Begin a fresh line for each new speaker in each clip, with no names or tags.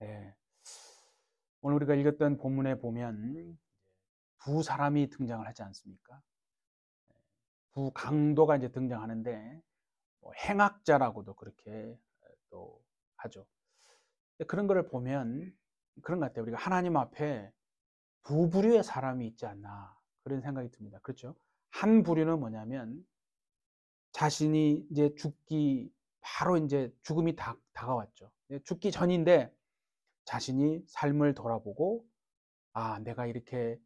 예. 오늘 우리가 읽었던 본문에 보면 두 사람이 등장을 하지 않습니까? 두 강도가 이제 등장하는데 뭐 행악자라고도 그렇게 또 하죠. 그런 거를 보면 그런 것 같아요. 우리가 하나님 앞에 두 부류의 사람이 있지 않나 그런 생각이 듭니다. 그렇죠? 한 부류는 뭐냐면 자신이 이제 죽기 바로 이제 죽음이 다가왔죠. 죽기 전인데 자신이 삶을 돌아보고 아, 내가 이렇게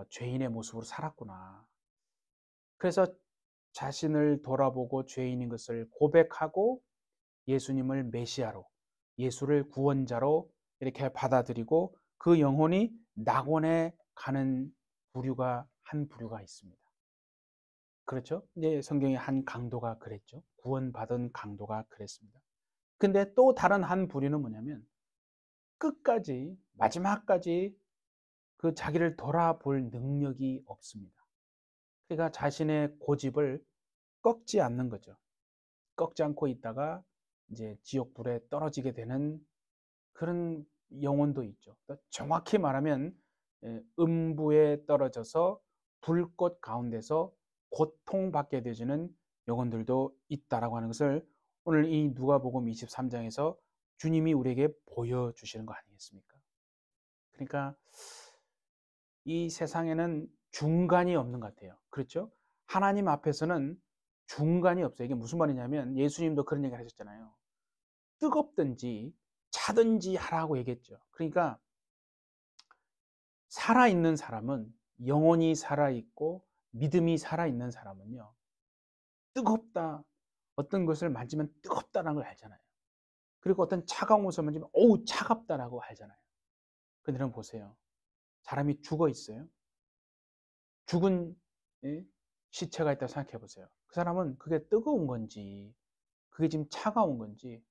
죄인의 모습으로 살았구나. 그래서 자신을 돌아보고 죄인인 것을 고백하고 예수님을 메시아로, 예수를 구원자로 이렇게 받아들이고 그 영혼이 낙원에 가는 부류가 한 부류가 있습니다. 그렇죠? 이제 성경의 한 강도가 그랬죠. 구원받은 강도가 그랬습니다. 근데 또 다른 한 부류는 뭐냐면 끝까지 마지막까지 그 자기를 돌아볼 능력이 없습니다. 그러니까 자신의 고집을 꺾지 않는 거죠. 꺾지 않고 있다가 이제 지옥불에 떨어지게 되는 그런 영혼도 있죠. 정확히 말하면 음부에 떨어져서 불꽃 가운데서 고통받게 되지는 영혼들도 있다라고 하는 것을 오늘 이 누가복음 23장에서 주님이 우리에게 보여주시는 거 아니겠습니까? 그러니까 이 세상에는 중간이 없는 것 같아요. 그렇죠? 하나님 앞에서는 중간이 없어요. 이게 무슨 말이냐면 예수님도 그런 얘기를 하셨잖아요. 뜨겁든지 차든지 하라고 얘기했죠. 그러니까 살아있는 사람은 영혼이 살아있고 믿음이 살아있는 사람은요. 뜨겁다. 어떤 것을 만지면 뜨겁다는 걸 알잖아요. 그리고 어떤 차가운 것을 만지면 어우 차갑다라고 알잖아요. 근데 여러분 보세요. 사람이 죽어 있어요. 죽은 예? 시체가 있다고 생각해 보세요. 그 사람은 그게 뜨거운 건지 그게 지금 차가운 건지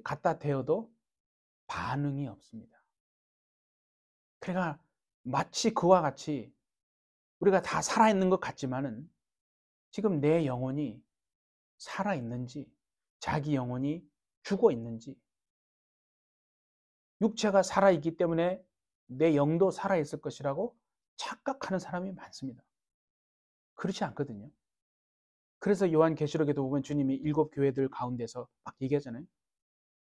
갖다 대어도 반응이 없습니다. 그러니까 마치 그와 같이 우리가 다 살아있는 것 같지만은 지금 내 영혼이 살아있는지 자기 영혼이 죽어 있는지 육체가 살아있기 때문에 내 영도 살아있을 것이라고 착각하는 사람이 많습니다. 그렇지 않거든요. 그래서 요한계시록에도 보면 주님이 7교회들 가운데서 막 얘기하잖아요.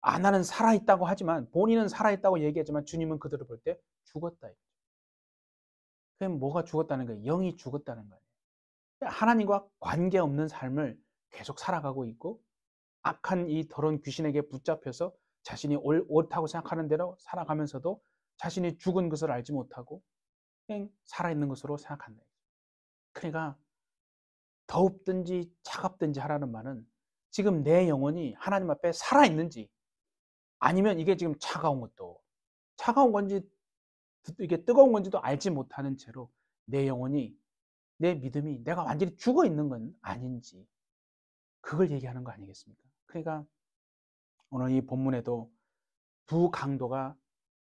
아, 나는 살아있다고 하지만 본인은 살아있다고 얘기하지만 주님은 그들을 볼 때 죽었다. 그럼 뭐가 죽었다는 거예요? 영이 죽었다는 거예요. 하나님과 관계없는 삶을 계속 살아가고 있고 악한 이 더러운 귀신에게 붙잡혀서 자신이 옳다고 생각하는 대로 살아가면서도 자신이 죽은 것을 알지 못하고 그냥 살아있는 것으로 생각한다. 그러니까 더웁든지 차갑든지 하라는 말은 지금 내 영혼이 하나님 앞에 살아있는지 아니면 이게 지금 차가운 건지 이게 뜨거운 건지도 알지 못하는 채로 내 영혼이 내 믿음이 내가 완전히 죽어 있는 건 아닌지 그걸 얘기하는 거 아니겠습니까? 그러니까 오늘 이 본문에도 두 강도가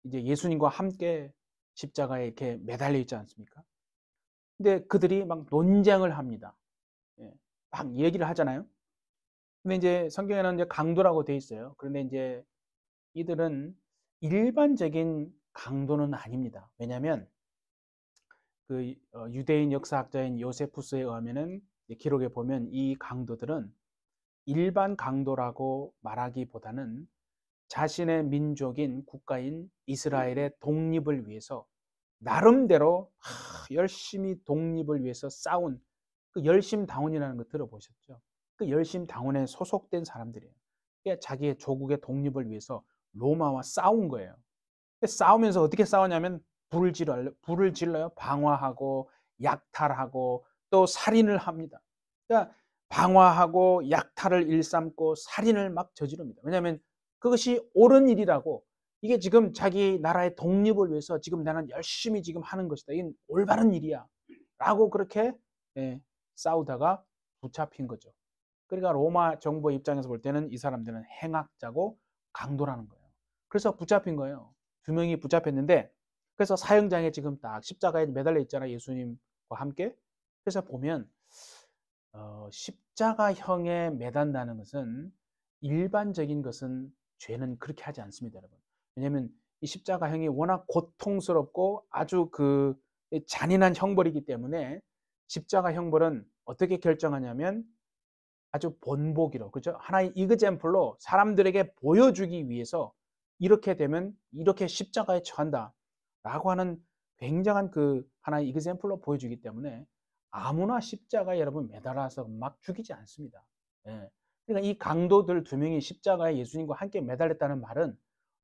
이제 예수님과 함께 십자가에 이렇게 매달려 있지 않습니까? 근데 그들이 막 논쟁을 합니다. 예, 막 얘기를 하잖아요. 근데 이제 성경에는 이제 강도라고 돼 있어요. 그런데 이제 이들은 일반적인 강도는 아닙니다. 왜냐하면 그 유대인 역사학자인 요세푸스에 의하면은 기록에 보면 이 강도들은 일반 강도라고 말하기보다는 자신의 민족인 국가인 이스라엘의 독립을 위해서 나름대로 열심히 독립을 위해서 싸운 그 열심당원이라는 거 들어보셨죠? 그 열심당원에 소속된 사람들이에요. 그러니까 자기의 조국의 독립을 위해서 로마와 싸운 거예요. 싸우면서 어떻게 싸우냐면 불을 질러요. 방화하고 약탈하고 또 살인을 합니다. 그러니까 방화하고 약탈을 일삼고 살인을 막 저지릅니다. 왜냐하면 그것이 옳은 일이라고 이게 지금 자기 나라의 독립을 위해서 지금 나는 열심히 지금 하는 것이다. 이건 올바른 일이야. 라고 그렇게 예, 싸우다가 붙잡힌 거죠. 그러니까 로마 정부 입장에서 볼 때는 이 사람들은 행악자고 강도라는 거예요. 그래서 붙잡힌 거예요. 두 명이 붙잡혔는데 그래서 사형장에 지금 딱 십자가에 매달려 있잖아요. 예수님과 함께. 그래서 보면 십자가형에 매단다는 것은 일반적인 것은 죄는 그렇게 하지 않습니다, 여러분. 왜냐하면 이 십자가형이 워낙 고통스럽고 아주 그 잔인한 형벌이기 때문에 십자가 형벌은 어떻게 결정하냐면 아주 본보기로, 그죠? 하나의 이그젬플로 사람들에게 보여주기 위해서 이렇게 되면 이렇게 십자가에 처한다 라고 하는 굉장한 그 하나의 이그젬플로 보여주기 때문에 아무나 십자가에 여러분 매달아서 막 죽이지 않습니다. 예. 그러니까 이 강도들 두 명이 십자가에 예수님과 함께 매달렸다는 말은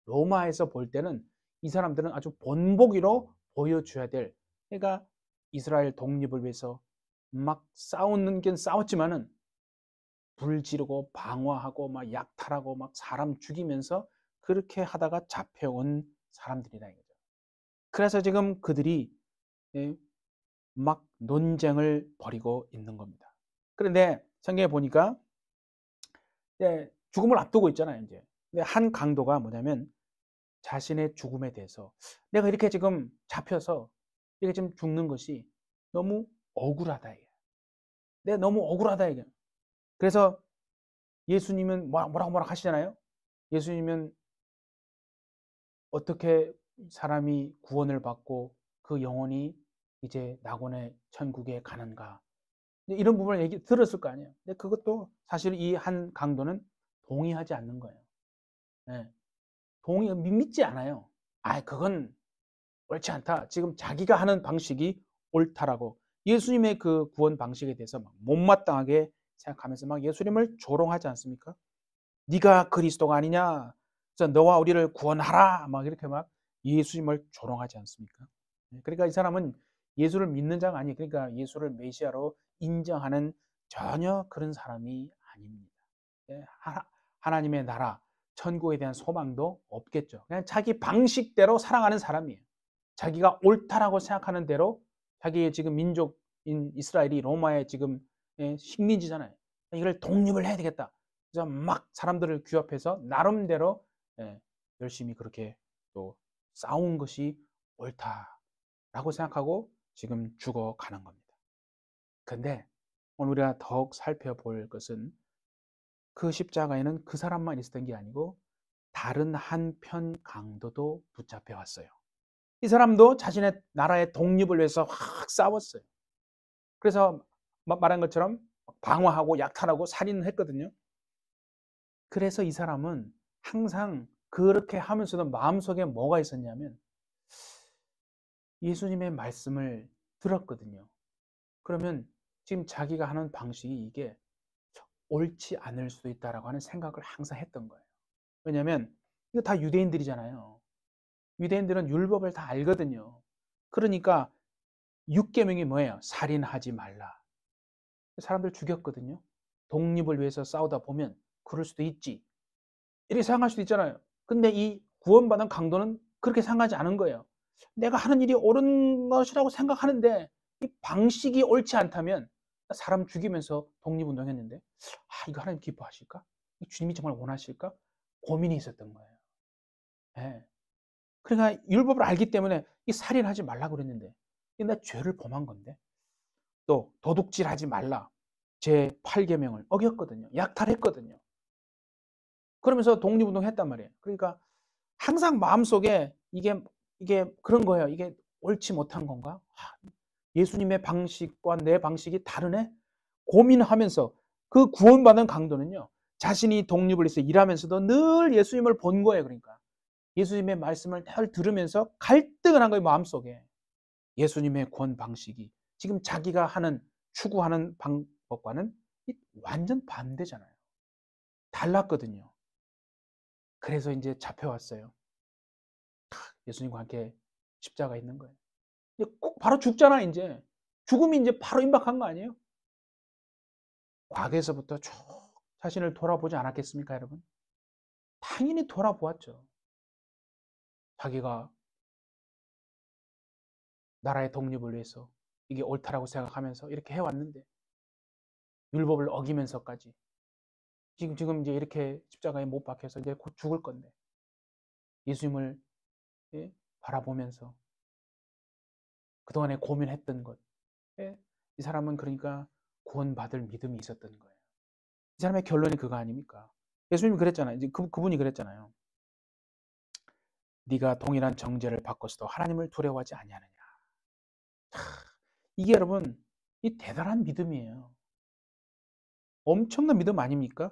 로마에서 볼 때는 이 사람들은 아주 본보기로 보여줘야 될, 그러니까 이스라엘 독립을 위해서 막 싸우는 게 싸웠지만은 불 지르고 방화하고 막 약탈하고 막 사람 죽이면서 그렇게 하다가 잡혀온 사람들이다 이거죠. 그래서 지금 그들이 예, 막 논쟁을 벌이고 있는 겁니다. 그런데 성경에 보니까 죽음을 앞두고 있잖아요, 이제. 근데 한 강도가 뭐냐면 자신의 죽음에 대해서 내가 이렇게 지금 잡혀서 이렇게 지금 죽는 것이 너무 억울하다 이게. 내가 너무 억울하다 이게. 그래서 예수님은 뭐라고 하시잖아요. 예수님은 어떻게 사람이 구원을 받고 그 영혼이 이제 낙원의 천국에 가는가. 이런 부분을 얘기 들었을 거 아니에요. 근데 그것도 사실 이 한 강도는 동의하지 않는 거예요. 네. 믿지 않아요. 그건 옳지 않다. 지금 자기가 하는 방식이 옳다라고 예수님의 그 구원 방식에 대해서 막 못마땅하게 생각하면서 막 예수님을 조롱하지 않습니까? 네가 그리스도가 아니냐? 그래서 너와 우리를 구원하라. 막 이렇게 막 예수님을 조롱하지 않습니까? 그러니까 이 사람은 예수를 믿는 자가 아니에요. 그러니까 예수를 메시아로 인정하는 전혀 그런 사람이 아닙니다. 하나님의 나라, 천국에 대한 소망도 없겠죠. 그냥 자기 방식대로 살아가는 사람이에요. 자기가 옳다라고 생각하는 대로 자기의 지금 민족인 이스라엘이 로마의 지금 식민지잖아요. 이걸 독립을 해야 되겠다. 그래서 막 사람들을 규합해서 나름대로 열심히 그렇게 또 싸운 것이 옳다라고 생각하고 지금 죽어가는 겁니다. 근데 오늘 우리가 더욱 살펴볼 것은 그 십자가에는 그 사람만 있었던 게 아니고 다른 한편 강도도 붙잡혀 왔어요. 이 사람도 자신의 나라의 독립을 위해서 확 싸웠어요. 그래서 말한 것처럼 방화하고 약탈하고 살인을 했거든요. 그래서 이 사람은 항상 그렇게 하면서도 마음속에 뭐가 있었냐면 예수님의 말씀을 들었거든요. 그러면 지금 자기가 하는 방식이 이게 옳지 않을 수도 있다라고 하는 생각을 항상 했던 거예요. 왜냐하면 이거 다 유대인들이잖아요. 유대인들은 율법을 다 알거든요. 그러니까 6계명이 뭐예요? 살인하지 말라. 사람들 죽였거든요. 독립을 위해서 싸우다 보면 그럴 수도 있지. 이렇게 생각할 수도 있잖아요. 근데 이 구원받은 강도는 그렇게 생각하지 않은 거예요. 내가 하는 일이 옳은 것이라고 생각하는데 이 방식이 옳지 않다면 사람 죽이면서 독립운동했는데 이거 하나님 기뻐하실까? 주님이 정말 원하실까? 고민이 있었던 거예요. 네. 그러니까 율법을 알기 때문에 이 살인하지 말라고 그랬는데 나 죄를 범한 건데 또 도둑질하지 말라 제 8계명을 어겼거든요. 약탈했거든요. 그러면서 독립운동 했단 말이에요. 그러니까 항상 마음속에 이게 그런 거예요. 이게 옳지 못한 건가? 예수님의 방식과 내 방식이 다르네? 고민하면서 그 구원받은 강도는요. 자신이 독립을 위해서 일하면서도 늘 예수님을 본 거예요. 그러니까 예수님의 말씀을 늘 들으면서 갈등을 한 거예요. 마음속에. 예수님의 구원 방식이 지금 자기가 추구하는 방법과는 완전 반대잖아요. 달랐거든요. 그래서 이제 잡혀왔어요. 예수님과 함께 십자가에 있는 거예요. 꼭 바로 죽잖아, 이제. 죽음이 이제 바로 임박한 거 아니에요? 과거에서부터 쭉 자신을 돌아보지 않았겠습니까, 여러분? 당연히 돌아보았죠. 자기가 나라의 독립을 위해서 이게 옳다라고 생각하면서 이렇게 해왔는데, 율법을 어기면서까지. 지금 이제 이렇게 십자가에 못 박혀서 이제 곧 죽을 건데, 예수님을 바라보면서 그동안에 고민했던 것. 이 사람은 그러니까 구원받을 믿음이 있었던 거예요. 이 사람의 결론이 그거 아닙니까? 예수님이 그랬잖아요. 이제 그분이 그랬잖아요. 네가 동일한 정죄를 받고서도 하나님을 두려워하지 아니하느냐. 이게 여러분 이 대단한 믿음이에요. 엄청난 믿음 아닙니까?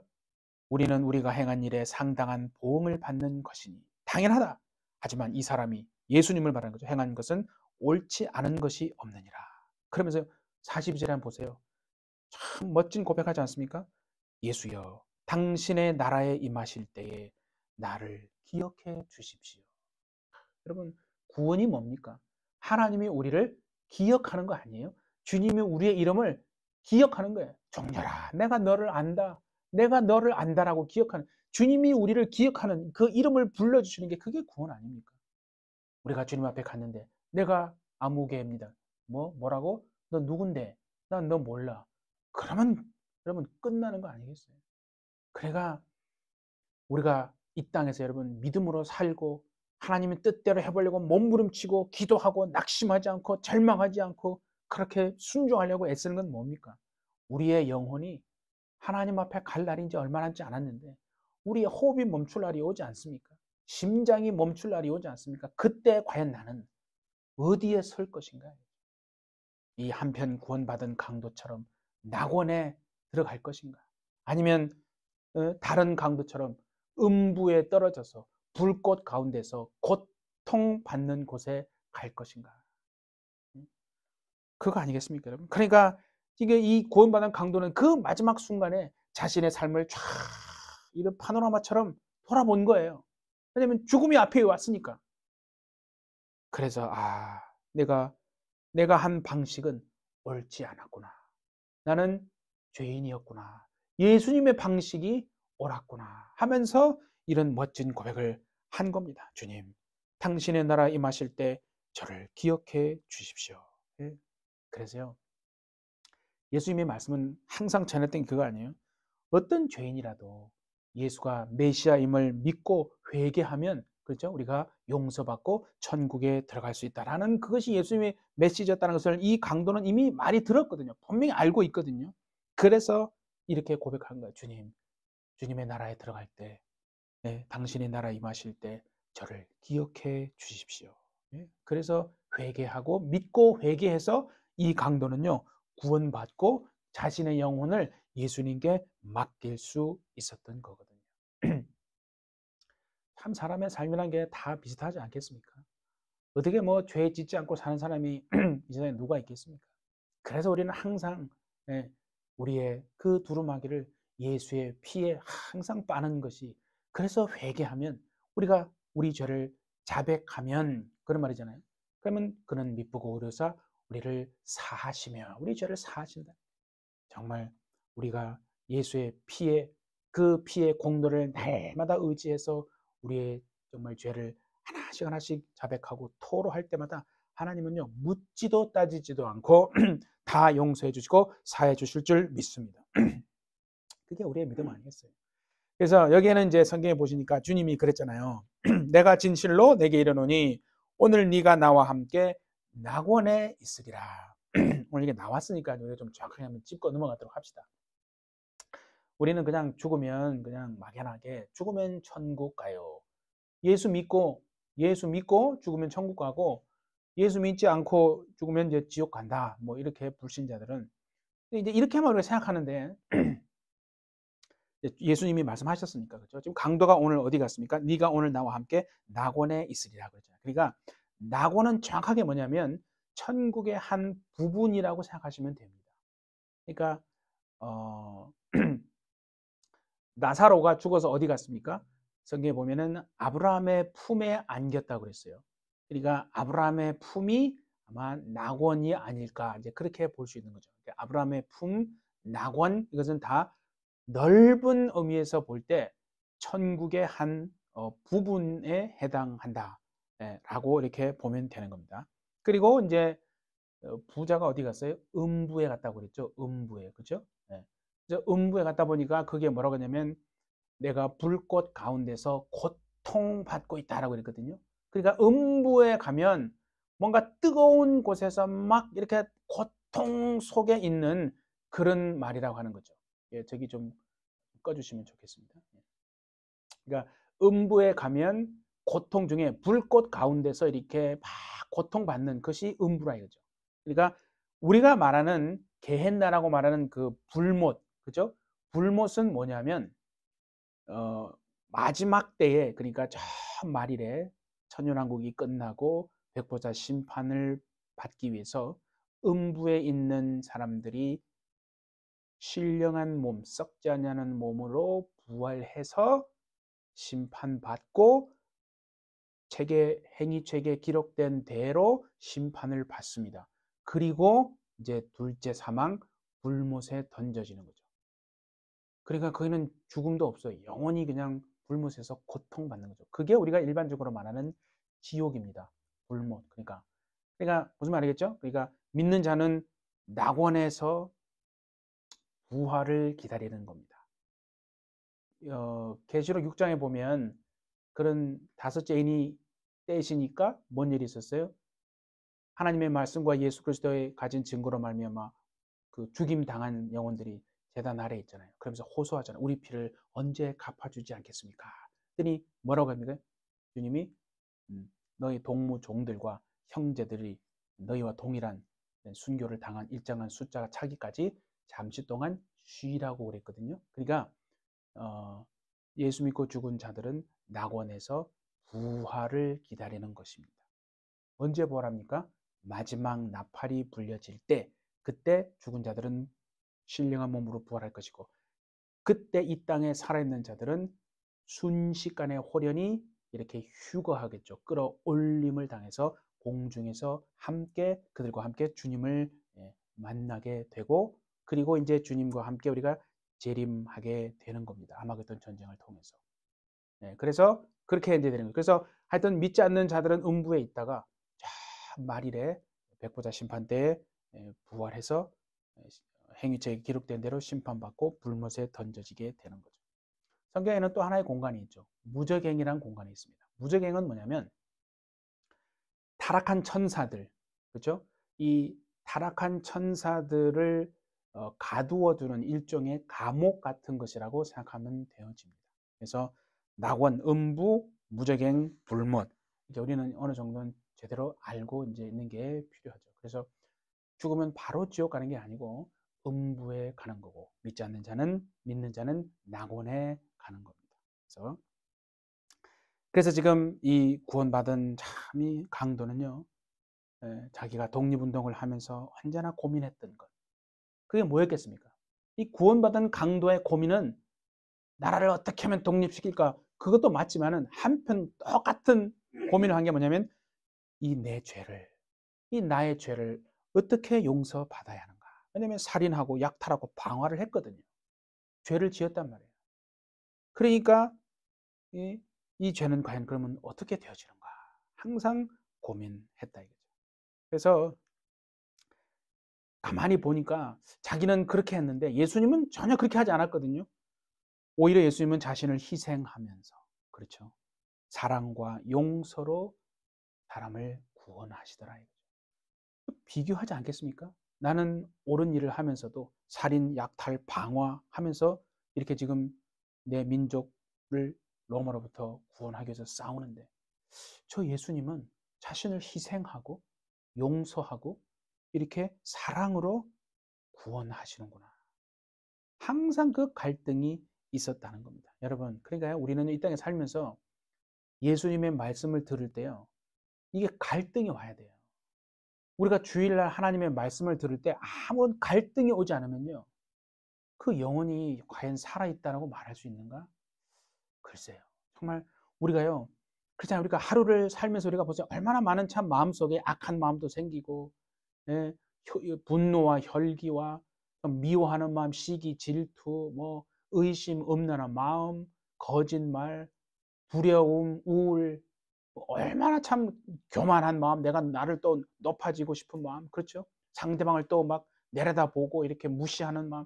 우리는 우리가 행한 일에 상당한 보응을 받는 것이니 당연하다. 하지만 이 사람이 예수님을 말하는 거죠. 행한 것은 옳지 않은 것이 없느니라. 그러면서 42절에 한번 보세요. 참 멋진 고백하지 않습니까? 예수여, 당신의 나라에 임하실 때에 나를 기억해 주십시오. 여러분, 구원이 뭡니까? 하나님이 우리를 기억하는 거 아니에요? 주님이 우리의 이름을 기억하는 거예요. 종려라, 내가 너를 안다. 내가 너를 안다라고 기억하는, 주님이 우리를 기억하는 그 이름을 불러주시는 게 그게 구원 아닙니까? 우리가 주님 앞에 갔는데 내가 아무개입니다. 뭐라고? 너 누군데? 난 너 몰라. 그러면 여러분 끝나는 거 아니겠어요? 그래가 우리가 이 땅에서 여러분 믿음으로 살고 하나님의 뜻대로 해보려고 몸부림치고 기도하고 낙심하지 않고 절망하지 않고 그렇게 순종하려고 애쓰는 건 뭡니까? 우리의 영혼이 하나님 앞에 갈 날이 이제 얼마 남지 않았는데 우리의 호흡이 멈출 날이 오지 않습니까? 심장이 멈출 날이 오지 않습니까? 그때 과연 나는 어디에 설 것인가? 이 한편 구원받은 강도처럼 낙원에 들어갈 것인가? 아니면 다른 강도처럼 음부에 떨어져서 불꽃 가운데서 고통받는 곳에 갈 것인가? 그거 아니겠습니까, 여러분? 그러니까 이게 이 구원받은 강도는 그 마지막 순간에 자신의 삶을 쫙 이런 파노라마처럼 돌아본 거예요. 왜냐하면 죽음이 앞에 왔으니까. 그래서 내가 한 방식은 옳지 않았구나. 나는 죄인이었구나. 예수님의 방식이 옳았구나 하면서 이런 멋진 고백을 한 겁니다. 주님, 당신의 나라 임하실 때 저를 기억해 주십시오. 예. 그래서요, 예수님의 말씀은 항상 전했던 그거 아니에요? 어떤 죄인이라도 예수가 메시아임을 믿고 회개하면 그렇죠? 우리가 용서받고 천국에 들어갈 수 있다라는 그것이 예수님의 메시지였다는 것을 이 강도는 이미 많이 들었거든요. 분명히 알고 있거든요. 그래서 이렇게 고백한 거예요. 주님의 나라에 들어갈 때, 당신의 나라 임하실 때 저를 기억해 주십시오. 그래서 회개하고 믿고 회개해서 이 강도는요 구원받고 자신의 영혼을 예수님께 맡길 수 있었던 거거든요. 참 사람의 삶이라는 게 다 비슷하지 않겠습니까? 어떻게 뭐 죄 짓지 않고 사는 사람이 이 세상에 누가 있겠습니까? 그래서 우리는 항상 우리의 그 두루마기를 예수의 피에 항상 빠는 것이, 그래서 회개하면 우리가 우리 죄를 자백하면 그런 말이잖아요. 그러면 그는 미쁘고 의로사 우리를 사하시며 우리 죄를 사하신다. 정말 우리가 예수의 피에 그 피의 공로를 날마다 의지해서 우리의 정말 죄를 하나씩 하나씩 자백하고 토로할 때마다 하나님은요 묻지도 따지지도 않고 다 용서해 주시고 사해 주실 줄 믿습니다. 그게 우리의 믿음 아니겠어요? 그래서 여기에는 이제 성경에 보시니까 주님이 그랬잖아요. 내가 진실로 내게 이르노니 오늘 네가 나와 함께 낙원에 있으리라. 오늘 이게 나왔으니까 우리가 좀 정확하게 한번 짚고 넘어가도록 합시다. 우리는 그냥 죽으면 그냥 막연하게 죽으면 천국 가요. 예수 믿고 죽으면 천국 가고 예수 믿지 않고 죽으면 이제 지옥 간다. 뭐 이렇게 불신자들은 이제 이렇게만 우리가 생각하는데 예수님이 말씀하셨으니까 그렇죠. 지금 강도가 오늘 어디 갔습니까? 네가 오늘 나와 함께 낙원에 있으리라 그러잖아요. 그러니까 낙원은 정확하게 뭐냐면 천국의 한 부분이라고 생각하시면 됩니다. 그러니까 나사로가 죽어서 어디 갔습니까? 성경에 보면은 아브라함의 품에 안겼다고 그랬어요. 그러니까 아브라함의 품이 아마 낙원이 아닐까 이제 그렇게 볼 수 있는 거죠. 아브라함의 품, 낙원 이것은 다 넓은 의미에서 볼 때 천국의 한 부분에 해당한다라고 이렇게 보면 되는 겁니다. 그리고 이제 부자가 어디 갔어요? 음부에 갔다고 그랬죠. 음부에 그렇죠? 그래서 음부에 갔다 보니까 그게 뭐라고 하냐면 내가 불꽃 가운데서 고통받고 있다라고 그랬거든요. 그러니까 음부에 가면 뭔가 뜨거운 곳에서 막 이렇게 고통 속에 있는 그런 말이라고 하는 거죠. 저기 좀 꺼주시면 좋겠습니다. 그러니까 음부에 가면 고통 중에 불꽃 가운데서 이렇게 막 고통받는 것이 음부라 이거죠. 그러니까 우리가 말하는 게헨나라고 말하는 그 불못, 그죠? 불못은 뭐냐면 마지막 때에, 그러니까 저 말일에 천년왕국이 끝나고 백보자 심판을 받기 위해서 음부에 있는 사람들이 신령한 몸, 썩지 않는 몸으로 부활해서 심판받고 행위책에 기록된 대로 심판을 받습니다. 그리고 이제 둘째 사망, 불못에 던져지는 거죠. 그러니까 거기는 죽음도 없어요. 영원히 그냥 불못에서 고통받는 거죠. 그게 우리가 일반적으로 말하는 지옥입니다. 불못. 그러니까 무슨 말이겠죠? 그러니까 믿는 자는 낙원에서 부활을 기다리는 겁니다. 계시록 6장에 보면 그런 다섯째 인이 떼시니까 뭔 일이 있었어요? 하나님의 말씀과 예수 그리스도의 가진 증거로 말미암아 그 죽임 당한 영혼들이 제단 아래에 있잖아요. 그러면서 호소하잖아요. 우리 피를 언제 갚아주지 않겠습니까? 그랬더니 뭐라고 합니까? 주님이 너희 동무 종들과 형제들이 너희와 동일한 순교를 당한 일정한 숫자가 차기까지 잠시 동안 쉬라고 그랬거든요. 그러니까 예수 믿고 죽은 자들은 낙원에서 부활을 기다리는 것입니다. 언제 부활합니까? 마지막 나팔이 불려질 때, 그때 죽은 자들은 신령한 몸으로 부활할 것이고, 그때 이 땅에 살아있는 자들은 순식간에 호련히 이렇게 휴거하겠죠. 끌어올림을 당해서 공중에서 그들과 함께 주님을 만나게 되고, 그리고 이제 주님과 함께 우리가 재림하게 되는 겁니다. 아마겟돈 전쟁을 통해서. 그래서 그렇게 이제 되는 거예요. 그래서 하여튼 믿지 않는 자들은 음부에 있다가 말일에 백보자 심판 때에 부활해서 행위책에 기록된 대로 심판받고 불못에 던져지게 되는 거죠. 성경에는 또 하나의 공간이 있죠. 무적행이라는 공간이 있습니다. 무적행은 뭐냐면 타락한 천사들, 그렇죠? 이 타락한 천사들을 가두어두는 일종의 감옥 같은 것이라고 생각하면 되어집니다. 그래서 낙원, 음부, 무적행, 불못. 이게 우리는 어느 정도는 제대로 알고 이제 있는 게 필요하죠. 그래서 죽으면 바로 지옥 가는 게 아니고 음부에 가는 거고, 믿는 자는 낙원에 가는 겁니다. 그래서 지금 이 구원받은 참 이 강도는요, 자기가 독립운동을 하면서 언제나 고민했던 것. 그게 뭐였겠습니까? 이 구원받은 강도의 고민은 나라를 어떻게 하면 독립시킬까? 그것도 맞지만은 한편 똑같은 고민을 한 게 뭐냐면 이 나의 죄를 어떻게 용서받아야 하는가? 왜냐면 살인하고 약탈하고 방화를 했거든요. 죄를 지었단 말이에요. 그러니까 이 죄는 과연 그러면 어떻게 되어지는가? 항상 고민했다 이거죠. 그래서 가만히 보니까 자기는 그렇게 했는데 예수님은 전혀 그렇게 하지 않았거든요. 오히려 예수님은 자신을 희생하면서, 그렇죠, 사랑과 용서로 사람을 구원하시더라 이거죠. 비교하지 않겠습니까? 나는 옳은 일을 하면서도 살인, 약탈, 방화하면서 이렇게 지금 내 민족을 로마로부터 구원하기 위해서 싸우는데, 저 예수님은 자신을 희생하고 용서하고 이렇게 사랑으로 구원하시는구나. 항상 그 갈등이 있었다는 겁니다. 여러분, 그러니까 우리는 이 땅에 살면서 예수님의 말씀을 들을 때요, 이게 갈등이 와야 돼요. 우리가 주일날 하나님의 말씀을 들을 때 아무런 갈등이 오지 않으면요, 그 영혼이 과연 살아있다라고 말할 수 있는가? 글쎄요. 정말 우리가요, 그렇잖아요. 우리가 하루를 살면서 우리가 보세요. 얼마나 많은 참 마음속에 악한 마음도 생기고, 예, 분노와 혈기와 미워하는 마음, 시기, 질투, 뭐 의심, 음란한 마음, 거짓말, 두려움, 우울, 얼마나 참 교만한 마음, 내가 나를 또 높아지고 싶은 마음, 그렇죠? 상대방을 또 막 내려다보고 이렇게 무시하는 마음,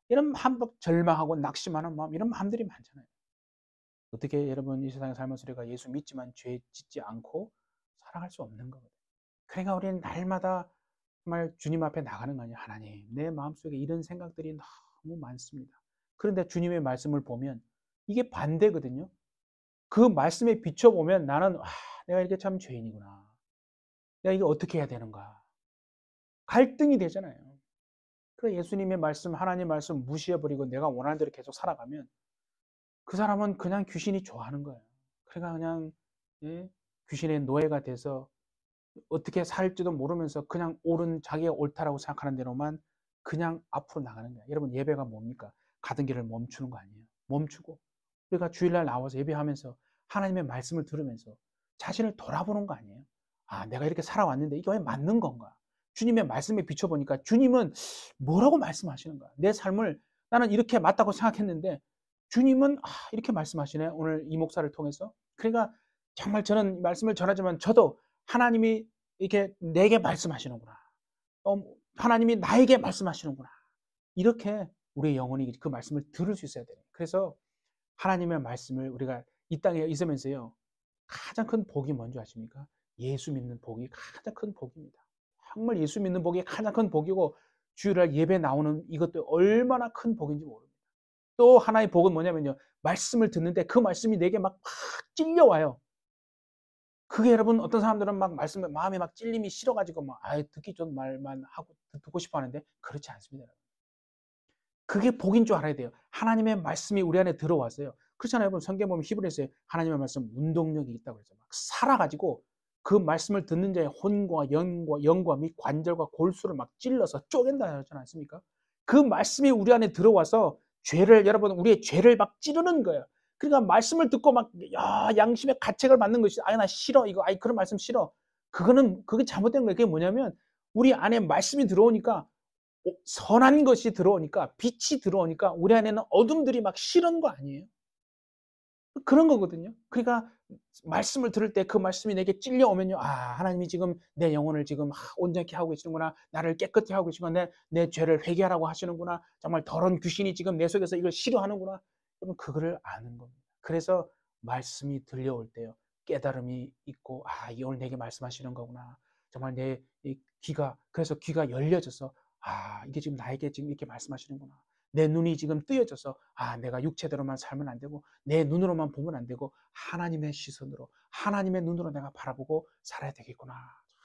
이런 마음, 절망하고 낙심하는 마음, 이런 마음들이 많잖아요. 어떻게 여러분 이 세상에 살면서 우리가 예수 믿지만 죄 짓지 않고 살아갈 수 없는 거거든요. 그러니까 우리는 날마다 정말 주님 앞에 나가는 거 아니에요. 하나님, 내 마음속에 이런 생각들이 너무 많습니다. 그런데 주님의 말씀을 보면 이게 반대거든요. 그 말씀에 비춰보면 나는 내가 이렇게 참 죄인이구나. 내가 이거 어떻게 해야 되는가. 갈등이 되잖아요. 그 예수님의 말씀, 하나님 말씀 무시해버리고 내가 원하는 대로 계속 살아가면 그 사람은 그냥 귀신이 좋아하는 거예요. 그러니까 그냥 예? 귀신의 노예가 돼서 어떻게 살지도 모르면서 그냥 옳은 자기가 옳다라고 생각하는 대로만 그냥 앞으로 나가는 거야. 여러분 예배가 뭡니까? 가던 길을 멈추는 거 아니에요. 멈추고 우리가 주일날 나와서 예배하면서 하나님의 말씀을 들으면서 자신을 돌아보는 거 아니에요. 내가 이렇게 살아왔는데 이게 왜 맞는 건가? 주님의 말씀에 비춰보니까 주님은 뭐라고 말씀하시는 거야? 내 삶을 나는 이렇게 맞다고 생각했는데 주님은 이렇게 말씀하시네. 오늘 이 목사를 통해서. 그러니까 정말 저는 말씀을 전하지만 저도 하나님이 이렇게 내게 말씀하시는구나. 하나님이 나에게 말씀하시는구나. 이렇게 우리의 영혼이 그 말씀을 들을 수 있어야 돼요. 그래서 하나님의 말씀을 우리가 이 땅에 있으면서요. 가장 큰 복이 뭔지 아십니까? 예수 믿는 복이 가장 큰 복입니다. 정말 예수 믿는 복이 가장 큰 복이고 주일날 예배 나오는 이것도 얼마나 큰 복인지 모릅니다. 또 하나의 복은 뭐냐면요. 말씀을 듣는데 그 말씀이 내게 막 찔려와요. 그게 여러분 어떤 사람들은 막 말씀에 마음에 막 찔림이 싫어가지고 막 듣기 좋은 말만 하고 듣고 싶어 하는데 그렇지 않습니다. 그게 복인 줄 알아야 돼요. 하나님의 말씀이 우리 안에 들어왔어요. 그렇잖아요. 여러분 성경 보면 히브리서에 하나님의 말씀 운동력이 있다고 그래서 막 살아가지고 그 말씀을 듣는 자의 혼과 영과 및 관절과 골수를 막 찔러서 쪼갠다 하지 않습니까? 그 말씀이 우리 안에 들어와서 여러분 우리의 죄를 막 찌르는 거예요. 그러니까 말씀을 듣고 막 양심의 가책을 받는 것이 나 싫어 이거 그런 말씀 싫어. 그게 잘못된 거예요. 그게 뭐냐면 우리 안에 말씀이 들어오니까 선한 것이 들어오니까 빛이 들어오니까 우리 안에는 어둠들이 막 실은 거 아니에요. 그런 거거든요. 그러니까 말씀을 들을 때 그 말씀이 내게 찔려오면요. 하나님이 지금 내 영혼을 지금 온전케 하고 계시는구나. 나를 깨끗게 하고 계시구나. 내 죄를 회개하라고 하시는구나. 정말 더러운 귀신이 지금 내 속에서 이걸 싫어하는구나. 여러분 그거를 아는 겁니다. 그래서 말씀이 들려올 때요. 깨달음이 있고 이 오늘 내게 말씀하시는 거구나. 정말 내 그래서 귀가 열려져서 이게 지금 나에게 지금 이렇게 말씀하시는구나. 내 눈이 지금 뜨여져서 내가 육체대로만 살면 안 되고 내 눈으로만 보면 안 되고 하나님의 시선으로 하나님의 눈으로 내가 바라보고 살아야 되겠구나.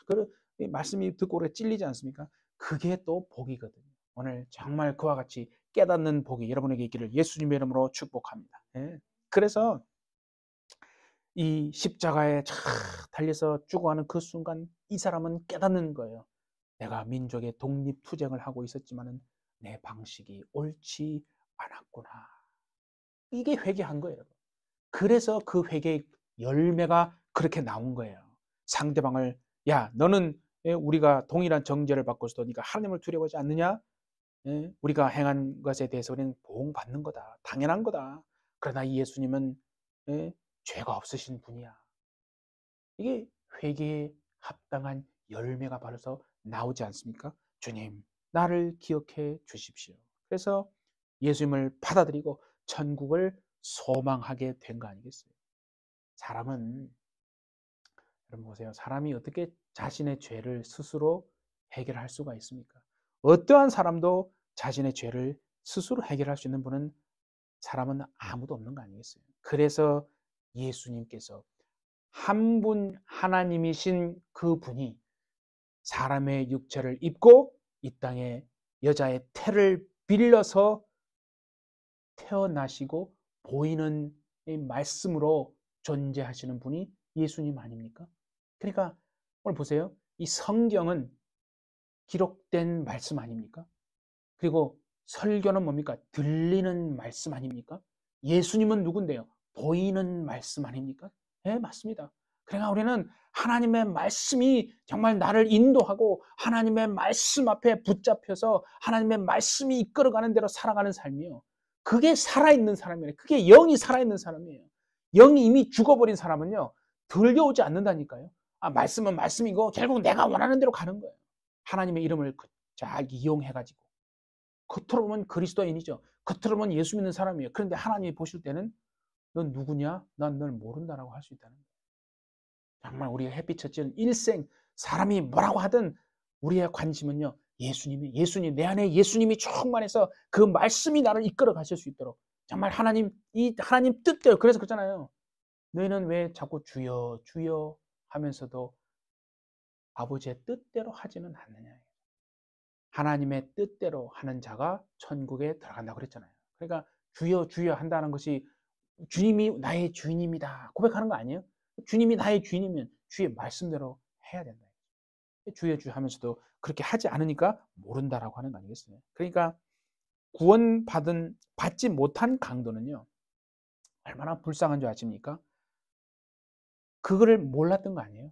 그 말씀이 듣고 오래 찔리지 않습니까? 그게 또 복이거든요. 오늘 정말 그와 같이 깨닫는 복이 여러분에게 있기를 예수님의 이름으로 축복합니다. 예. 그래서 이 십자가에 달려서 죽어가는 그 순간 이 사람은 깨닫는 거예요. 내가 민족의 독립투쟁을 하고 있었지만은 내 방식이 옳지 않았구나. 이게 회개한 거예요. 그래서 그 회개의 열매가 그렇게 나온 거예요. 상대방을 너는 우리가 동일한 정죄를 받고서도 네가 하나님을 두려워하지 않느냐? 우리가 행한 것에 대해서 우리는 보응받는 거다. 당연한 거다. 그러나 이 예수님은 죄가 없으신 분이야. 이게 회개에 합당한 열매가 바로서 나오지 않습니까? 주님, 나를 기억해 주십시오. 그래서 예수님을 받아들이고 천국을 소망하게 된 거 아니겠어요? 사람은 여러분 보세요. 사람이 어떻게 자신의 죄를 스스로 해결할 수가 있습니까? 어떠한 사람도 자신의 죄를 스스로 해결할 수 있는 분은 사람은 아무도 없는 거 아니겠어요? 그래서 예수님께서 한 분 하나님이신 그 분이 사람의 육체를 입고 이 땅에 여자의 태를 빌려서 태어나시고 보이는 이 말씀으로 존재하시는 분이 예수님 아닙니까? 그러니까 오늘 보세요. 이 성경은 기록된 말씀 아닙니까? 그리고 설교는 뭡니까? 들리는 말씀 아닙니까? 예수님은 누군데요? 보이는 말씀 아닙니까? 네, 맞습니다. 그러니까 우리는 하나님의 말씀이 정말 나를 인도하고 하나님의 말씀 앞에 붙잡혀서 하나님의 말씀이 이끌어가는 대로 살아가는 삶이요. 그게 살아있는 사람이에요. 그게 영이 살아있는 사람이에요. 영이 이미 죽어버린 사람은요. 들려오지 않는다니까요. 말씀은 말씀이고 결국 내가 원하는 대로 가는 거예요. 하나님의 이름을 잘 이용해가지고. 겉으로 보면 그리스도인이죠. 겉으로 보면 예수 믿는 사람이에요. 그런데 하나님이 보실 때는 넌 누구냐? 난 널 모른다라고 할 수 있다는 거예요. 정말 우리가 햇빛 첫째는 일생 사람이 뭐라고 하든 우리의 관심은요. 예수님 내 안에 예수님이 충만해서 그 말씀이 나를 이끌어 가실 수 있도록 정말 하나님 뜻대로 그래서 그렇잖아요. 너희는 왜 자꾸 주여 주여 하면서도 아버지의 뜻대로 하지는 않느냐. 하나님의 뜻대로 하는 자가 천국에 들어간다고 그랬잖아요. 그러니까 주여 주여 한다는 것이 주님이 나의 주인입니다 고백하는 거 아니에요? 주님이 나의 주인이면 주의 말씀대로 해야 된다. 주여 주여 하면서도 그렇게 하지 않으니까 모른다라고 하는 거 아니겠어요? 그러니까 받지 못한 강도는요, 얼마나 불쌍한 줄 아십니까? 그거를 몰랐던 거 아니에요?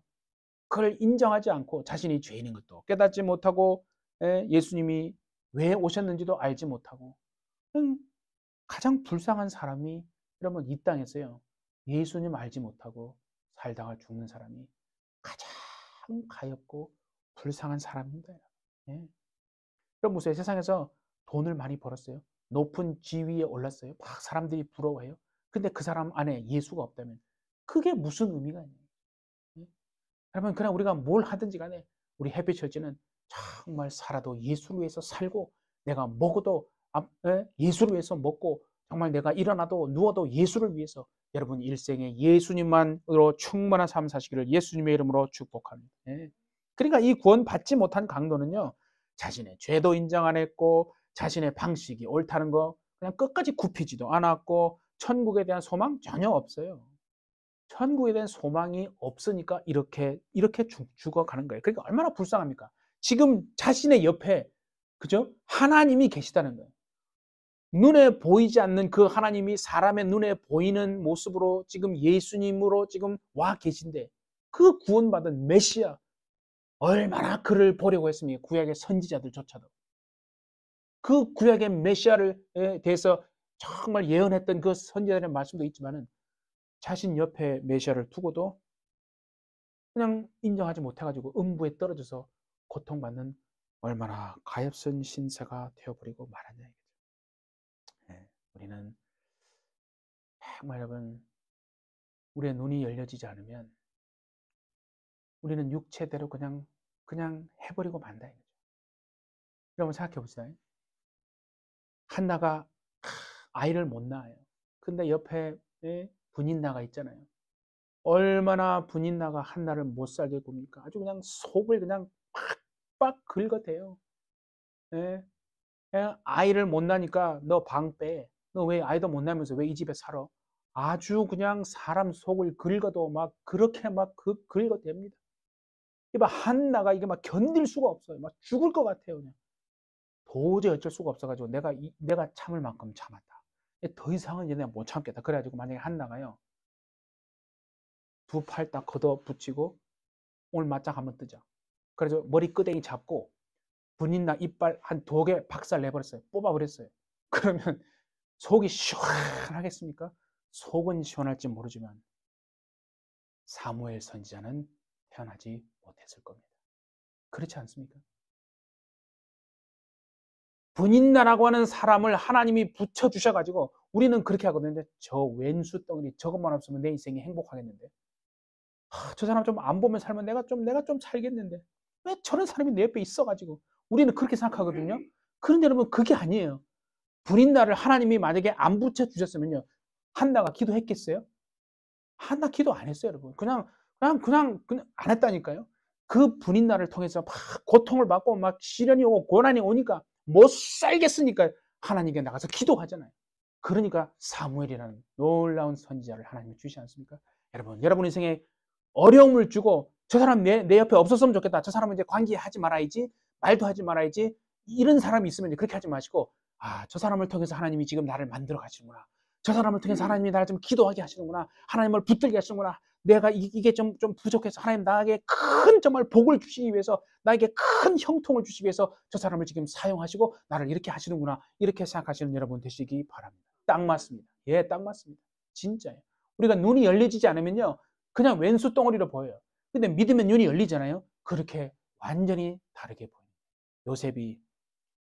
그걸 인정하지 않고 자신이 죄인인 것도 깨닫지 못하고, 예수님이 왜 오셨는지도 알지 못하고, 가장 불쌍한 사람이, 여러분, 이 땅에서요, 예수님 알지 못하고 살다가 죽는 사람이 가장 가엾고 불쌍한 사람입니다. 예. 그럼 보세요. 세상에서 돈을 많이 벌었어요. 높은 지위에 올랐어요. 막 사람들이 부러워해요. 근데 그 사람 안에 예수가 없다면 그게 무슨 의미가 있나요? 예? 여러분, 그냥 우리가 뭘 하든지 간에 우리 해피처치는 정말 살아도 예수를 위해서 살고, 내가 먹어도 예수를 위해서 먹고, 정말 내가 일어나도 누워도 예수를 위해서, 여러분 일생에 예수님만으로 충만한 삶 사시기를 예수님의 이름으로 축복합니다. 예. 그러니까 이 구원 받지 못한 강도는요, 자신의 죄도 인정 안 했고, 자신의 방식이 옳다는 거 그냥 끝까지 굽히지도 않았고, 천국에 대한 소망 전혀 없어요. 천국에 대한 소망이 없으니까 이렇게 죽어가는 거예요. 그러니까 얼마나 불쌍합니까? 지금 자신의 옆에, 그죠? 하나님이 계시다는 거예요. 눈에 보이지 않는 그 하나님이 사람의 눈에 보이는 모습으로 지금 예수님으로 지금 와 계신데, 그 구원받은 메시아, 얼마나 그를 보려고 했습니까? 구약의 선지자들조차도. 그 구약의 메시아를 대해서 정말 예언했던 그 선지자들의 말씀도 있지만은, 자신 옆에 메시아를 두고도 그냥 인정하지 못해가지고 음부에 떨어져서 고통받는, 얼마나 가엾은 신세가 되어버리고 말았냐 이거죠. 네, 우리는 정말, 여러분, 우리의 눈이 열려지지 않으면 우리는 육체대로 그냥 해버리고 만다 이거죠. 여러분 생각해 보세요. 한나가 아이를 못 낳아요. 근데 옆에 분인나가 있잖아요. 얼마나 분인나가 한나를 못 살게 굽니까? 아주 그냥 속을 그냥 팍팍 긁어대요. 예? 아이를 못 낳으니까 너 방 빼. 너 왜 아이도 못 낳으면서 왜 이 집에 살아? 아주 그냥 사람 속을 긁어도 막 그렇게 막 긁어댑니다. 이봐, 한나가 이게 막 견딜 수가 없어요. 막 죽을 것 같아요. 그냥. 도저히 어쩔 수가 없어가지고 내가 참을 만큼 참았다. 더 이상은 이제 내가 못 참겠다. 그래가지고 만약에 한나가요, 두 팔 딱 걷어 붙이고 오늘 맞짱 한번 뜨자. 그래서 머리 끄댕이 잡고 분인나 이빨 한 2개 박살 내버렸어요. 뽑아버렸어요. 그러면 속이 시원하겠습니까? 속은 시원할지 모르지만 사무엘 선지자는 태어나지 못했을 겁니다. 그렇지 않습니까? 분인나라고 하는 사람을 하나님이 붙여주셔가지고 우리는 그렇게 하거든요. 저 왼수 덩어리 저것만 없으면 내 인생이 행복하겠는데, 저 사람 좀 안 보면 살면 내가 좀 살겠는데, 왜 저런 사람이 내 옆에 있어가지고, 우리는 그렇게 생각하거든요. 그런데 여러분, 그게 아니에요. 분인나를 하나님이 만약에 안 붙여주셨으면요, 한나가 기도했겠어요? 한나 기도 안 했어요, 여러분. 그냥 안 했다니까요. 그 분인나를 통해서 막 고통을 받고 막 시련이 오고 고난이 오니까 못 살겠으니까 하나님께 나가서 기도하잖아요. 그러니까 사무엘이라는 놀라운 선지자를 하나님이 주시지 않습니까? 여러분 인생에 어려움을 주고, 저 사람 내 옆에 없었으면 좋겠다. 저 사람은 이제 관계하지 말아야지. 말도 하지 말아야지. 이런 사람이 있으면 그렇게 하지 마시고, 저 사람을 통해서 하나님이 지금 나를 만들어 가시는구나. 저 사람을 통해서 하나님이 나를 좀 기도하게 하시는구나. 하나님을 붙들게 하시는구나. 내가 이게 좀 부족해서 하나님 나에게 큰 정말 복을 주시기 위해서, 나에게 큰 형통을 주시기 위해서 저 사람을 지금 사용하시고 나를 이렇게 하시는구나. 이렇게 생각하시는 여러분 되시기 바랍니다. 딱 맞습니다. 예, 딱 맞습니다. 진짜예요. 우리가 눈이 열려지지 않으면요, 그냥 왼수 덩어리로 보여요. 근데 믿으면 눈이 열리잖아요. 그렇게 완전히 다르게 보여요. 요셉이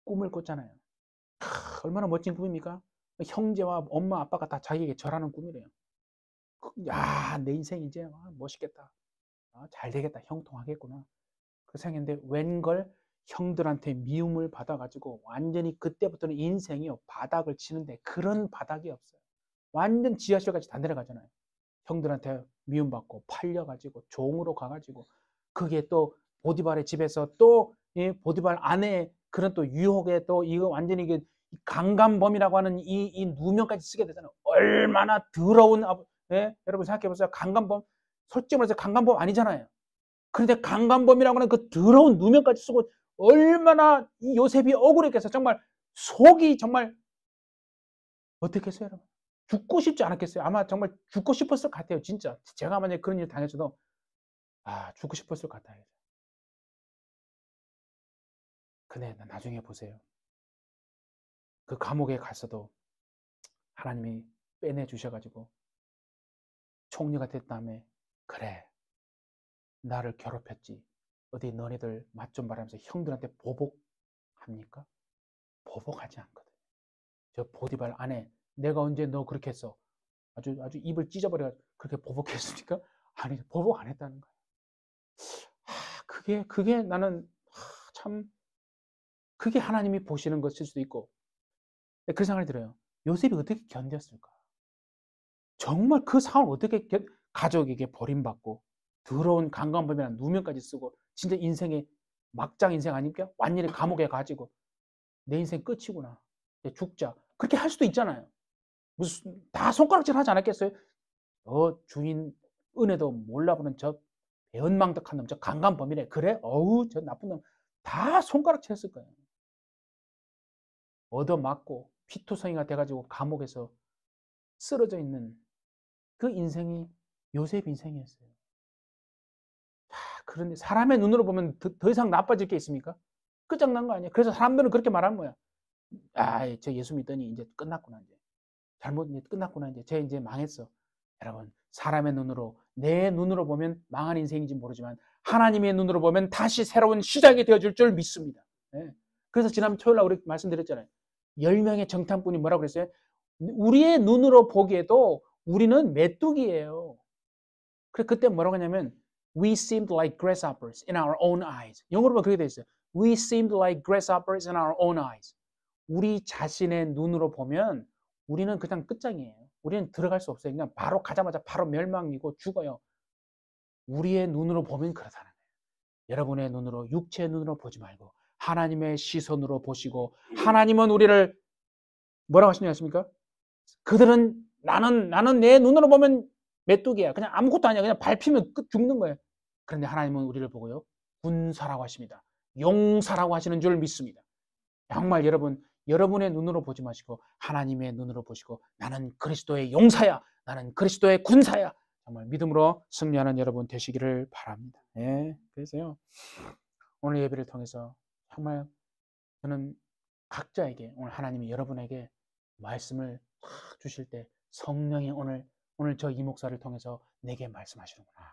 꿈을 꿨잖아요. 얼마나 멋진 꿈입니까? 형제와 엄마 아빠가 다 자기에게 절하는 꿈이래요. 야, 내 인생 이제 멋있겠다. 잘 되겠다. 형통하겠구나. 그 생각했는데 웬걸 형들한테 미움을 받아가지고 완전히 그때부터는 인생이 바닥을 치는데, 그런 바닥이 없어요. 완전 지하실까지 다 내려가잖아요. 형들한테 미움받고 팔려가지고 종으로 가가지고 그게 또 보디발의 집에서 또 보디발 아내의 그런 또 유혹에 또 이거 완전히 이게 강간범이라고 하는 이 누명까지 쓰게 되잖아요. 얼마나 더러운 여러분 생각해 보세요. 강간범 솔직히 말해서 강간범 아니잖아요. 그런데 강간범이라고 하는 그 더러운 누명까지 쓰고 얼마나 이 요셉이 억울했겠어요. 정말 속이 정말 어떻게 했어요, 여러분? 죽고 싶지 않았겠어요? 아마 정말 죽고 싶었을 것 같아요, 진짜. 제가 만약에 그런 일 당했어도 죽고 싶었을 것 같아요. 근데 나중에 보세요. 그 감옥에 갔어도 하나님이 빼내 주셔가지고 총리가 됐 다음에 그래 나를 괴롭혔지 어디 너네들 맛 좀 봐라면서 형들한테 보복합니까? 보복하지 않거든. 저 보디발 안에 내가 언제 너 그렇게 했어? 아주 입을 찢어버려 그렇게 보복했습니까? 아니 보복 안 했다는 거예요. 그게 나는 참 그게 하나님이 보시는 것일 수도 있고 그런 생각이 들어요. 요셉이 어떻게 견뎠을까? 정말 그 상황을 어떻게 가족에게 버림받고 더러운 강간범이라는 누명까지 쓰고 진짜 인생의 막장 인생 아닙니까? 완전히 감옥에 가지고 내 인생 끝이구나. 이제 죽자. 그렇게 할 수도 있잖아요. 무슨 다 손가락질 하지 않았겠어요? 주인 은혜도 몰라보는 저 배은망덕한 놈, 저 강간범이래. 그래? 어우, 저 나쁜 놈. 다 손가락질 했을 거예요. 얻어맞고 피투성이가 돼가지고 감옥에서 쓰러져 있는 그 인생이 요셉 인생이었어요. 그런데 사람의 눈으로 보면 더 이상 나빠질 게 있습니까? 끝장난 거 아니에요? 그래서 사람들은 그렇게 말하는 거야. 저 예수 믿더니 이제 끝났구나. 이제 이제 끝났구나. 이제 망했어. 여러분, 사람의 눈으로, 내 눈으로 보면 망한 인생인지 모르지만 하나님의 눈으로 보면 다시 새로운 시작이 되어줄 줄 믿습니다. 네. 그래서 지난 토요일 날 우리 말씀드렸잖아요. 10명의 정탐꾼이 뭐라고 그랬어요? 우리의 눈으로 보기에도 우리는 메뚜기예요. 그때 뭐라고 하냐면 We seemed like grasshoppers in our own eyes. 영어로 보면 그렇게 돼 있어요. We seemed like grasshoppers in our own eyes. 우리 자신의 눈으로 보면 우리는 그냥 끝장이에요. 우리는 들어갈 수 없어요. 그냥 바로 가자마자 바로 멸망이고 죽어요. 우리의 눈으로 보면 그렇다는 거예요. 여러분의 눈으로 육체의 눈으로 보지 말고 하나님의 시선으로 보시고 하나님은 우리를 뭐라고 하시냐십니까? 그들은 나는 내 눈으로 보면 메뚜기야. 그냥 아무것도 아니야. 그냥 밟히면 죽는 거예요. 그런데 하나님은 우리를 보고요. 군사라고 하십니다. 용사라고 하시는 줄 믿습니다. 정말 여러분의 눈으로 보지 마시고 하나님의 눈으로 보시고 나는 그리스도의 용사야. 나는 그리스도의 군사야. 정말 믿음으로 승리하는 여러분 되시기를 바랍니다. 네, 그래서요. 오늘 예배를 통해서 정말 저는 각자에게 오늘 하나님이 여러분에게 말씀을 주실 때 성령이 오늘 저 이 목사를 통해서 내게 말씀하시는구나.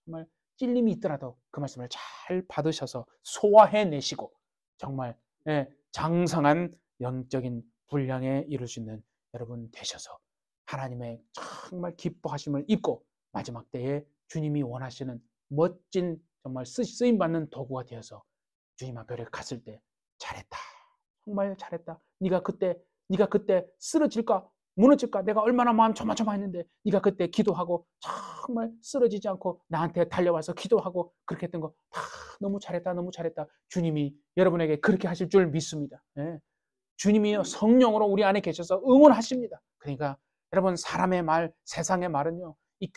정말 찔림이 있더라도 그 말씀을 잘 받으셔서 소화해내시고 정말 장성한 영적인 분량에 이룰 수 있는 여러분 되셔서 하나님의 정말 기뻐하심을 입고 마지막 때에 주님이 원하시는 멋진 정말 쓰임받는 도구가 되어서 주님 앞에 갔을 때 잘했다. 정말 잘했다. 네가 그때 쓰러질까 무너질까 내가 얼마나 마음 조마조마했는데 네가 그때 기도하고 정말 쓰러지지 않고 나한테 달려와서 기도하고 그렇게 했던 거 다 너무 잘했다. 너무 잘했다. 주님이 여러분에게 그렇게 하실 줄 믿습니다. 네. 주님이 성령으로 우리 안에 계셔서 응원하십니다. 그러니까 여러분 사람의 말, 세상의 말은요. 이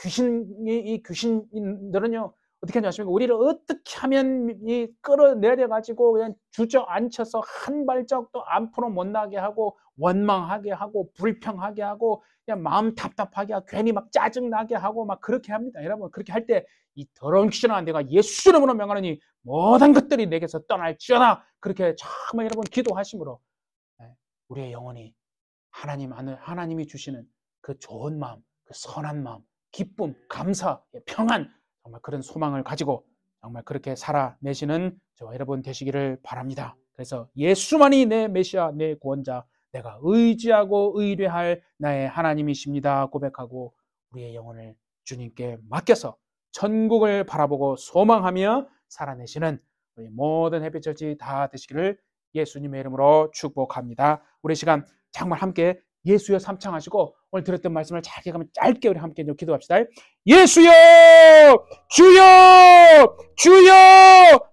귀신들은요. 어떻게 하냐 하십니까? 우리를 어떻게 하면 끌어내려가지고 그냥 주저앉혀서 한 발짝도 앞으로 못 나게 하고 원망하게 하고 불평하게 하고 그냥 마음 답답하게 하고 괜히 막 짜증나게 하고 막 그렇게 합니다. 여러분 그렇게 할 때 이 더러운 귀신아 내가 예수 이름으로 명하노니 모든 것들이 내게서 떠날지어다. 그렇게 정말 여러분 기도하심으로 우리의 영혼이 하나님이 주시는 그 좋은 마음, 그 선한 마음, 기쁨, 감사, 평안 정말 그런 소망을 가지고 정말 그렇게 살아내시는 저와 여러분 되시기를 바랍니다. 그래서 예수만이 내 메시아, 내 구원자, 내가 의지하고 의뢰할 나의 하나님이십니다 고백하고 우리의 영혼을 주님께 맡겨서 천국을 바라보고 소망하며 살아내시는 우리 모든 햇빛철치 다 되시기를 예수님의 이름으로 축복합니다. 우리 시간 정말 함께 예수여 삼창하시고 오늘 들었던 말씀을 잘 기억하면 짧게 우리 함께 좀 기도합시다. 예수여, 주여, 주여.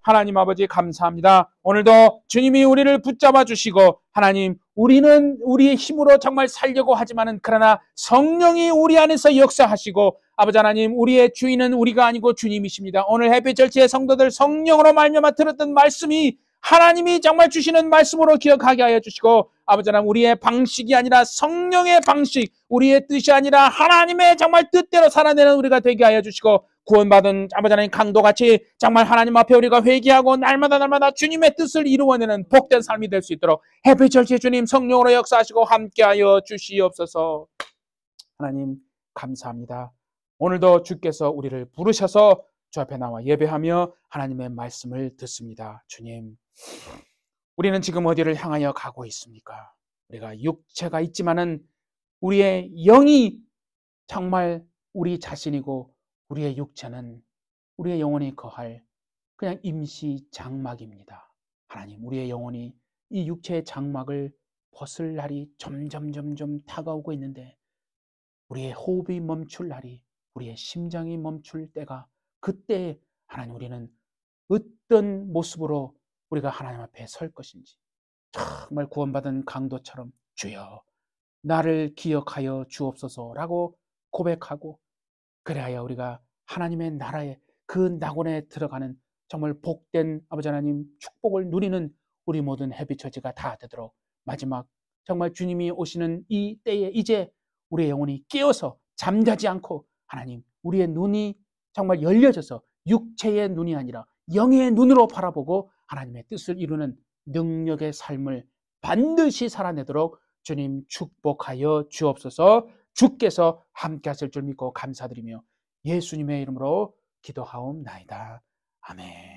하나님 아버지 감사합니다. 오늘도 주님이 우리를 붙잡아 주시고 하나님, 우리는 우리의 힘으로 정말 살려고 하지만은 그러나 성령이 우리 안에서 역사하시고 아버지 하나님, 우리의 주인은 우리가 아니고 주님이십니다. 오늘 햇빛절치의 성도들 성령으로 말미암아 들었던 말씀이 하나님이 정말 주시는 말씀으로 기억하게 하여 주시고 아버지 하나님, 우리의 방식이 아니라 성령의 방식, 우리의 뜻이 아니라 하나님의 정말 뜻대로 살아내는 우리가 되게 하여 주시고 구원받은 아버지 하나님 강도같이 정말 하나님 앞에 우리가 회개하고 날마다 주님의 뜻을 이루어내는 복된 삶이 될 수 있도록 햇빛절치의 주님 성령으로 역사하시고 함께하여 주시옵소서. 하나님 감사합니다. 오늘도 주께서 우리를 부르셔서 주 앞에 나와 예배하며 하나님의 말씀을 듣습니다. 주님, 우리는 지금 어디를 향하여 가고 있습니까? 우리가 육체가 있지만은 우리의 영이 정말 우리 자신이고 우리의 육체는 우리의 영혼이 거할 그냥 임시 장막입니다. 하나님, 우리의 영혼이 이 육체의 장막을 벗을 날이 점점 다가오고 있는데 우리의 호흡이 멈출 날이, 우리의 심장이 멈출 때가, 그때 하나님 우리는 어떤 모습으로 우리가 하나님 앞에 설 것인지 정말 구원받은 강도처럼 주여 나를 기억하여 주옵소서라고 고백하고, 그래야 우리가 하나님의 나라에 그 낙원에 들어가는 정말 복된 아버지 하나님 축복을 누리는 우리 모든 햇빛처지가 다 되도록 마지막 정말 주님이 오시는 이 때에 이제 우리의 영혼이 깨어서 잠자지 않고 하나님 우리의 눈이 정말 열려져서 육체의 눈이 아니라 영의 눈으로 바라보고 하나님의 뜻을 이루는 능력의 삶을 반드시 살아내도록 주님 축복하여 주옵소서. 주께서 함께 하실 줄 믿고 감사드리며 예수님의 이름으로 기도하옵나이다. 아멘.